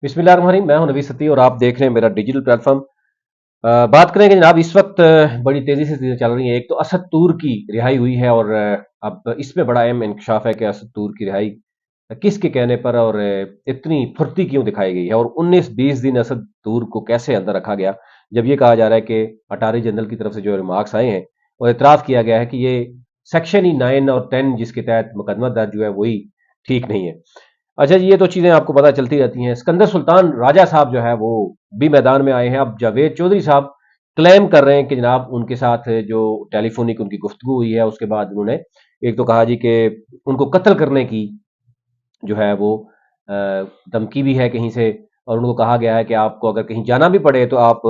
बिस्मिल्लाहिर्रहमानिर्रहीम। मैं हूं नवी सती और आप देख रहे हैं मेरा डिजिटल प्लेटफॉर्म। बात करेंगे जनाब, इस वक्त बड़ी तेजी से चीजें चल रही हैं। एक तो असद तूर की रिहाई हुई है और अब इसमें बड़ा अहम इंकशाफ है कि असद तूर की रिहाई किसके कहने पर और इतनी फुर्ती क्यों दिखाई गई है और 19-20 दिन असद तूर को कैसे अंदर रखा गया, जब ये कहा जा रहा है कि अटारनी जनरल की तरफ से जो रिमार्क्स आए हैं और इतराफ़ किया गया है कि ये सेक्शन ही 9 और 10 जिसके तहत मुकदमा दर्ज हुआ है वही ठीक नहीं है। अच्छा जी, ये तो चीज़ें आपको पता चलती रहती हैं। सिकंदर सुल्तान राजा साहब जो है वो भी मैदान में आए हैं। अब जावेद चौधरी साहब क्लेम कर रहे हैं कि जनाब उनके साथ जो टेलीफोनिक उनकी गुफ्तगू हुई है, उसके बाद उन्होंने एक तो कहा जी कि उनको कत्ल करने की जो है वो अ, धमकी भी है कहीं से, और उनको कहा गया है कि आपको अगर कहीं जाना भी पड़े तो आप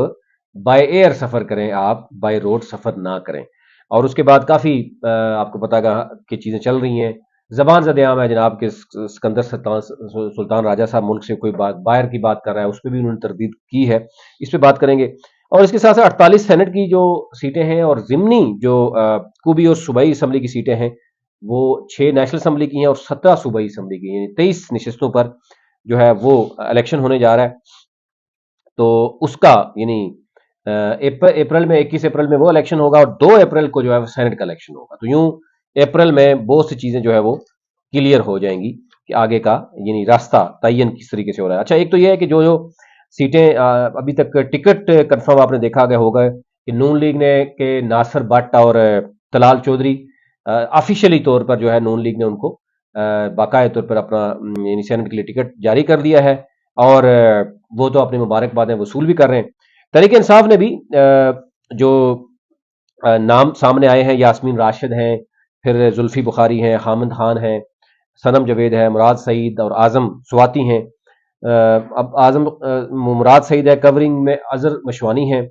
बाय एयर सफ़र करें, आप बाय रोड सफ़र ना करें। और उसके बाद काफ़ी आपको पता गा कि चीज़ें चल रही हैं। ज़बान ज़द-ए-आम है जनाब कि सिकंदर सुल्तान राजा साहब मुल्क से कोई बात बाहर की बात कर रहा है, उस पे भी उन्होंने तरदीद की है। इस पे बात करेंगे। और इसके साथ-साथ 48 सेनेट की जो सीटें हैं और ज़िमनी जो सूबी और सूबाई असम्बली की सीटें हैं, वो 6 नेशनल असम्बली की हैं और 17 सूबाई असम्बली की हैं। यानी 23 नशिस्तों पर जो है वो इलेक्शन होने जा रहा है। तो उसका यानी अप्रैल में 21 अप्रैल में वो इलेक्शन होगा और 2 अप्रैल को जो है वो सेनेट का इलेक्शन होगा। तो यूं अप्रैल में बहुत सी चीजें जो है वो क्लियर हो जाएंगी कि आगे का यानी रास्ता तयन किस तरीके से हो रहा है। अच्छा, एक तो ये है कि जो जो सीटें अभी तक टिकट कंफर्म आपने देखा गया होगा कि नून लीग ने के नासिर भट्ट और तलाल चौधरी ऑफिशियली तौर पर जो है नून लीग ने उनको बाकायदा तौर पर अपना यानी सेनेट के लिए टिकट जारी कर दिया है और वो तो अपनी मुबारकबादें वसूल भी कर रहे हैं। तहरीक इंसाफ ने भी जो नाम सामने आए हैं, यास्मीन राशिद हैं, फिर जुल्फी बुखारी हैं, हामिद खान हैं, सनम जवेद है, मुराद सईद और आजम स्वाति हैं। अब आजम मुराद सईद है, कवरिंग में अजहर मशवानी है,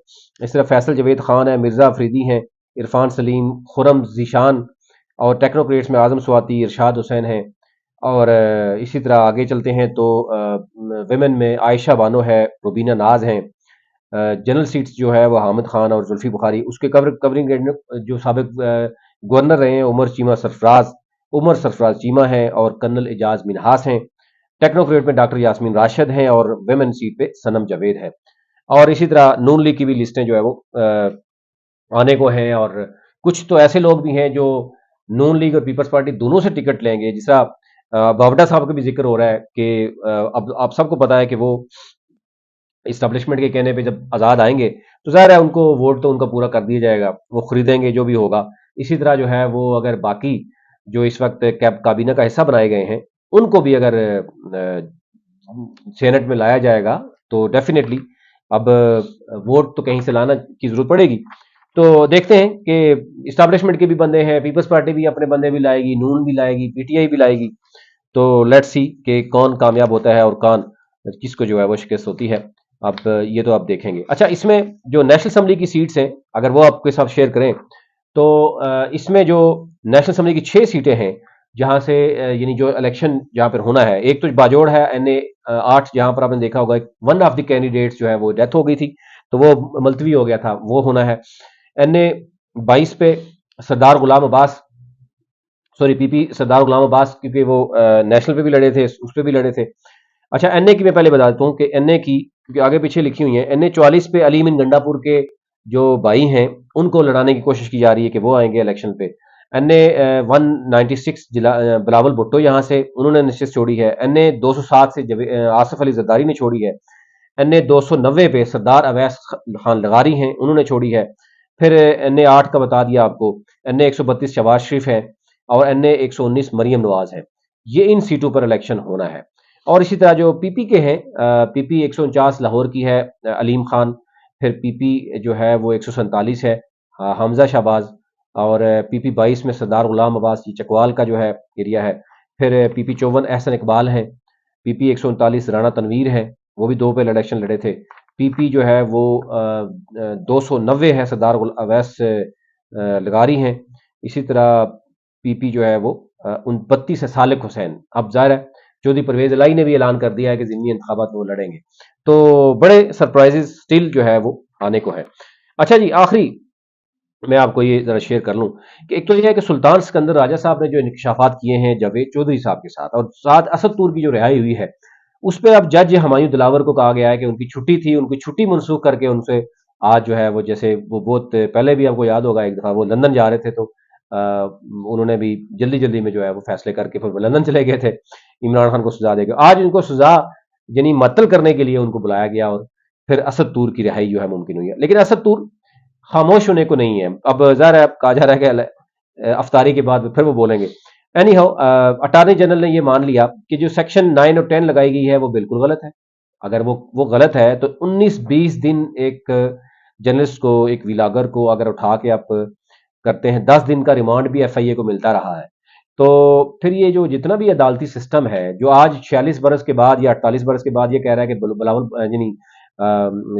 इस तरह फैसल जवेद खान है, मिर्जा अफरीदी हैं, इरफान सलीम, खुरम जीशान, और टेक्नोक्रेट्स में आजम स्वाति, इरशाद हुसैन है। और इसी तरह आगे चलते हैं तो विमेन में आयशा बानो है, रुबीना नाज हैं। जनरल सीट्स जो है वो हामिद खान और जुल्फी बुखारी, उसके कवरिंग जो सबक गवर्नर रहे हैं उमर सरफराज चीमा हैं और कर्नल एजाज मिनहास हैं। टेक्नोक्रेट में डॉक्टर यास्मीन राशिद हैं और वेमेन सीट पे सनम जावेद है। और इसी तरह नून लीग की भी लिस्टें जो है वो आने को हैं। और कुछ तो ऐसे लोग भी हैं जो नून लीग और पीपल्स पार्टी दोनों से टिकट लेंगे, जिस तरह बावडा साहब का भी जिक्र हो रहा है कि अब आप सबको पता है कि वो इस्टेब्लिशमेंट के कहने पे जब आज़ाद आएंगे तो ज़ाहिर है उनको वोट तो उनका पूरा कर दिया जाएगा, वो खरीदेंगे जो भी होगा। इसी तरह जो है वो अगर बाकी जो इस वक्त कैब काबीना का हिस्सा बनाए गए हैं उनको भी अगर सेनेट में लाया जाएगा तो डेफिनेटली अब वोट तो कहीं से लाना की जरूरत पड़ेगी। तो देखते हैं कि इस्टेब्लिशमेंट के भी बंदे हैं, पीपल्स पार्टी भी अपने बंदे भी लाएगी, नून भी लाएगी, पीटीआई भी लाएगी। तो लेट्स सी कि कौन कामयाब होता है और कौन किसको जो है वो शिकस्त होती है। अब ये तो आप देखेंगे। अच्छा, इसमें जो नेशनल असम्बली की सीट्स हैं अगर वो आपके साथ शेयर करें तो इसमें जो नेशनल असम्बली की 6 सीटें हैं जहां से यानी जो इलेक्शन जहां पर होना है, एक तो बाजोड़ है एनए 8, जहां पर आपने देखा होगा वन ऑफ द कैंडिडेट्स जो है वो डेथ हो गई थी तो वो मुलतवी हो गया था, वो होना है। एनए 22 पे सरदार गुलाम अब्बास, सॉरी पीपी सरदार गुलाम अब्बास, क्योंकि वो नेशनल पे भी लड़े थे, उस पे भी लड़े थे। अच्छा, एनए की मैं पहले बता देता हूँ कि एनए की, क्योंकि आगे पीछे लिखी हुई है, एनए 44 पे अली मिन गंडापुर के जो भाई हैं उनको लड़ाने की कोशिश की जा रही है कि वो आएंगे इलेक्शन पे। एनए 196 बिलावल भुट्टो यहाँ से उन्होंने निश्चित छोड़ी है। एनए 207 से आसिफ अली जरदारी ने छोड़ी है। एनए 290 पे सरदार अवैस खान लगारी हैं, उन्होंने छोड़ी है। फिर एनए 8 का बता दिया आपको, एनए 132 शहबाज शरीफ है और एनए 119 मरियम नवाज है। ये इन सीटों पर इलेक्शन होना है। और इसी तरह जो पीपी के हैं, पीपी 149 लाहौर की है, अलीम खान। फिर पीपी जो है वो 147 है, हमजा शहबाज। और पीपी 22 में सरदार गुलाम अब्बास, ये चकवाल का जो है एरिया है। फिर पीपी 54 एहसन इकबाल है। पीपी 139 राणा तनवीर है, वो भी 2 पे इलेक्शन लड़े थे। पीपी जो है वो 290 है, सरदार अवैस लगारी हैं। इसी तरह पीपी जो है वो 29 है, सालिक हुसैन। अब जाहिर है चौधरी परवेज इलाही ने भी ऐलान कर दिया है कि ज़िमनी इंतखाबात में वो लड़ेंगे। तो बड़े सरप्राइजेस स्टिल जो है वो आने को है। अच्छा जी, आखिरी मैं आपको ये जरा शेयर कर लूं कि एक तो ये है कि सुल्तान सिकंदर राजा साहब ने जो इंकशाफात किए हैं जावेद चौधरी साहब के साथ और साथ असद तूर की जो रिहाई हुई है, उस पे अब जज हमायूं दिलावर को कहा गया है कि उनकी छुट्टी थी, उनकी छुट्टी मनसूख करके उनसे आज जो है वो, जैसे वो बहुत पहले भी आपको याद होगा, एक दफ़ा वो लंदन जा रहे थे तो उन्होंने भी जल्दी जल्दी में जो है वो फैसले करके फिर वो लंदन चले गए थे इमरान खान को सजा देकर। आज उनको सजा यानी मुअत्तल करने के लिए उनको बुलाया गया और फिर असद तूर की रिहाई जो है मुमकिन हुई है। लेकिन असद तूर खामोश होने को नहीं है। अब ज़ाहिर है, अब कहा जा रहा है कि अफ्तारी के बाद फिर वो बोलेंगे। एनी हाउ, अटार्नी जनरल ने ये मान लिया कि जो सेक्शन 9 और 10 लगाई गई है वो बिल्कुल गलत है। अगर वो गलत है तो 19-20 दिन एक जर्नलिस्ट को, एक विलागर को अगर उठा के आप करते हैं, 10 दिन का रिमांड भी एफआईए को मिलता रहा है। तो फिर ये जो जितना भी अदालती सिस्टम है, जो आज 46 बरस के बाद या 48 बरस के बाद ये कह रहा है कि बिलावल यानी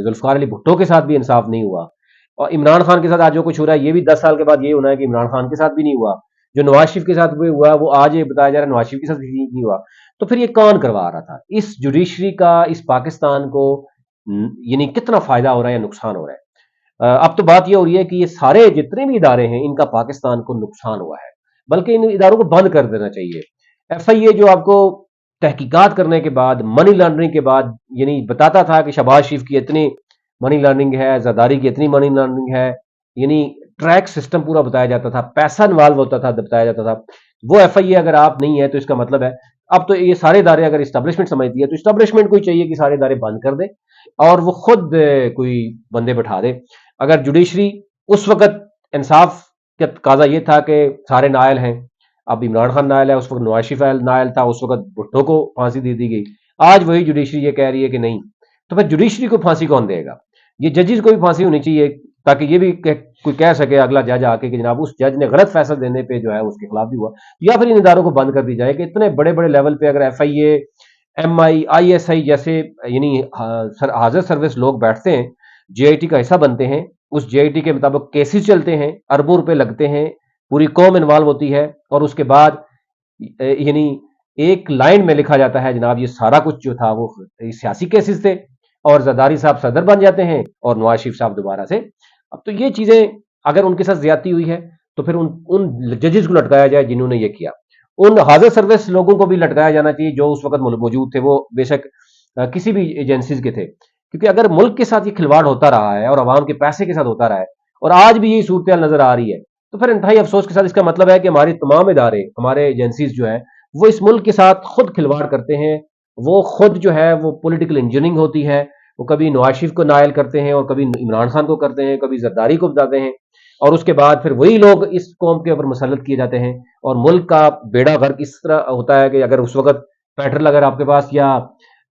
जुल्फकार अली भुट्टो के साथ भी इंसाफ नहीं हुआ, और इमरान खान के साथ आज जो कुछ हो रहा है ये भी 10 साल के बाद ये होना है कि इमरान खान के साथ भी नहीं हुआ, जो नवाज शरीफ के साथ भी हुआ वो आज ये बताया जा रहा है नवाज शरीफ के साथ भी नहीं हुआ। तो फिर ये कौन करवा रहा था? इस जुडिशरी का इस पाकिस्तान को यानी कितना फायदा हो रहा है या नुकसान हो रहा है? अब तो बात ये हो रही है कि ये सारे जितने भी इदारे हैं इनका पाकिस्तान को नुकसान हुआ है, बल्कि इन इदारों को बंद कर देना चाहिए। एफआईए जो आपको तहकीकात करने के बाद, मनी लॉन्ड्रिंग के बाद, यानी बताता था कि शहबाज शरीफ की इतनी मनी लॉन्ड्रिंग है, जरदारी की इतनी मनी लॉन्ड्रिंग है, यानी ट्रैक सिस्टम पूरा बताया जाता था, पैसा इन्वॉल्व होता था, बताया जाता था। वो एफआईए अगर आप नहीं है तो इसका मतलब है अब तो ये सारे इदारे अगर इस्टेब्लिशमेंट समझती है तो इस्टेब्लिशमेंट को ही चाहिए कि सारे इदारे बंद कर दे और वो खुद कोई बंदे बैठा दे। अगर जुडिशरी उस वक्त इंसाफ का तकाजा ये था कि सारे नायल हैं, अब इमरान खान नायल है, उस वक्त नवाज शरीफ नायल था, उस वक्त भुट्टो को फांसी दे दी गई, आज वही जुडिशरी ये कह रही है कि नहीं, तो फिर जुडिशरी को फांसी कौन देगा? ये जजेस को भी फांसी होनी चाहिए ताकि ये भी कोई कह सके अगला जज आके कि जनाब उस जज ने गलत फैसला देने पे जो है उसके खिलाफ भी हुआ, या फिर इन इदारों को बंद कर दी जाए कि इतने बड़े बड़े लेवल पे अगर एफआईए, एमआई, आईएसआई जैसे यानी हाजिर सर्विस लोग बैठते हैं, जेआईटी का हिस्सा बनते हैं, उस जेआईटी के मुताबिक केसेस चलते हैं, अरबों रुपए लगते हैं, पूरी कौम इन्वॉल्व होती है और उसके बाद यानी एक लाइन में लिखा जाता है जनाब ये सारा कुछ जो था वो सियासी केसेस थे, और जरदारी साहब सदर बन जाते हैं और नवाज शरीफ साहब दोबारा से। अब तो ये चीजें अगर उनके साथ ज्यादती हुई है तो फिर उन जजेस को लटकाया जाए जिन्होंने ये किया, उन हाजिर सर्विस लोगों को भी लटकाया जाना चाहिए जो उस वक्त मौजूद थे, वो बेशक किसी भी एजेंसीज के थे, क्योंकि अगर मुल्क के साथ ये खिलवाड़ होता रहा है और आवाम के पैसे के साथ होता रहा है और आज भी यही सूरत नजर आ रही है, तो फिर इंतहाई अफसोस के साथ इसका मतलब है कि हमारे तमाम इदारे, हमारे एजेंसीज जो है वो इस मुल्क के साथ खुद खिलवाड़ करते हैं, वो खुद जो है वो पॉलिटिकल इंजीनियरिंग होती है, वो कभी नवाज शरीफ को नायल करते हैं और कभी इमरान खान को करते हैं, कभी जरदारी को बताते हैं, और उसके बाद फिर वही लोग इस कौम के ऊपर मुसल्लत किए जाते हैं और मुल्क का बेड़ा गर्क इस तरह होता है कि अगर उस वक्त पेट्रोल अगर आपके पास या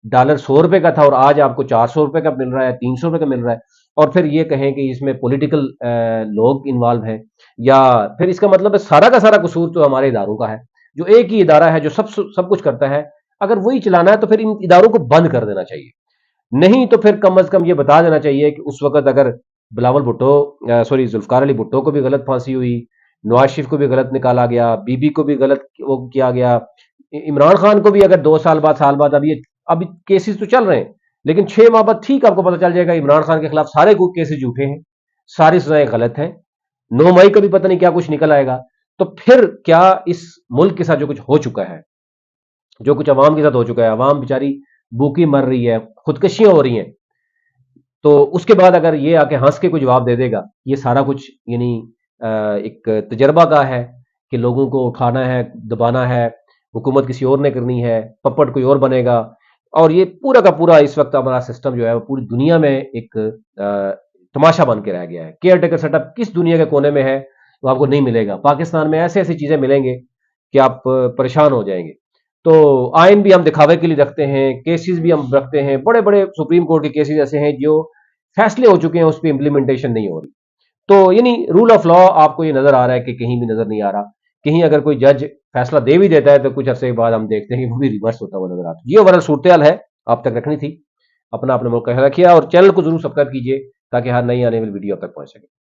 डॉलर 100 रुपए का था और आज आपको 400 रुपए का मिल रहा है, 300 रुपए का मिल रहा है, और फिर ये कहें कि इसमें पॉलिटिकल लोग इन्वॉल्व हैं, या फिर इसका मतलब है सारा का सारा कसूर तो हमारे इदारों का है, जो एक ही इदारा है जो सब कुछ करता है, अगर वही चलाना है तो फिर इन इदारों को बंद कर देना चाहिए। नहीं तो फिर कम अज कम ये बता देना चाहिए कि उस वक्त अगर बिलावल भुट्टो, सॉरी जुल्फकार अली भुट्टो को भी गलत फांसी हुई, नवाज शरीफ को भी गलत निकाला गया, बीबी को भी गलत वो किया गया, इमरान खान को भी अगर 2 साल बाद, साल बाद, अभी केसेस तो चल रहे हैं, लेकिन 6 माह बाद ठीक आपको पता चल जाएगा इमरान खान के खिलाफ सारे केसेस झूठे हैं, सारी सजाएं गलत हैं, 9 मई को भी पता नहीं क्या कुछ निकल आएगा। तो फिर क्या इस मुल्क के साथ जो कुछ हो चुका है, जो कुछ अवाम के साथ हो चुका है, अवाम बेचारी भूखी मर रही है, खुदकशियां हो रही हैं, तो उसके बाद अगर ये आके हंस के कोई जवाब दे देगा, ये सारा कुछ यानी एक तजर्बा का है कि लोगों को उठाना है, दबाना है, हुकूमत किसी और ने करनी है, पपट कोई और बनेगा, और ये पूरा का पूरा इस वक्त हमारा सिस्टम जो है वो पूरी दुनिया में एक तमाशा बन के रह गया है। केयर टेकर सेटअप किस दुनिया के कोने में है वो आपको नहीं मिलेगा, पाकिस्तान में ऐसी ऐसी चीजें मिलेंगे कि आप परेशान हो जाएंगे। तो आइन भी हम दिखावे के लिए रखते हैं, केसेस भी हम रखते हैं, बड़े बड़े सुप्रीम कोर्ट के केसेस ऐसे हैं जो फैसले हो चुके हैं, उस पर इंप्लीमेंटेशन नहीं हो रही। तो यानी रूल ऑफ लॉ आपको ये नजर आ रहा है कि कहीं भी नजर नहीं आ रहा, कहीं अगर कोई जज फैसला दे भी देता है तो कुछ अरसे के बाद हम देखते हैं कि वो भी रिवर्स होता हुआ नजर आता है। ये ओवरऑल सूरत हाल है, आप तक रखनी थी। अपना अपना मुल्क का ख्याल रखिए और चैनल को जरूर सब्सक्राइब कीजिए ताकि हर नई आने वाली वीडियो आप तक पहुंच सके।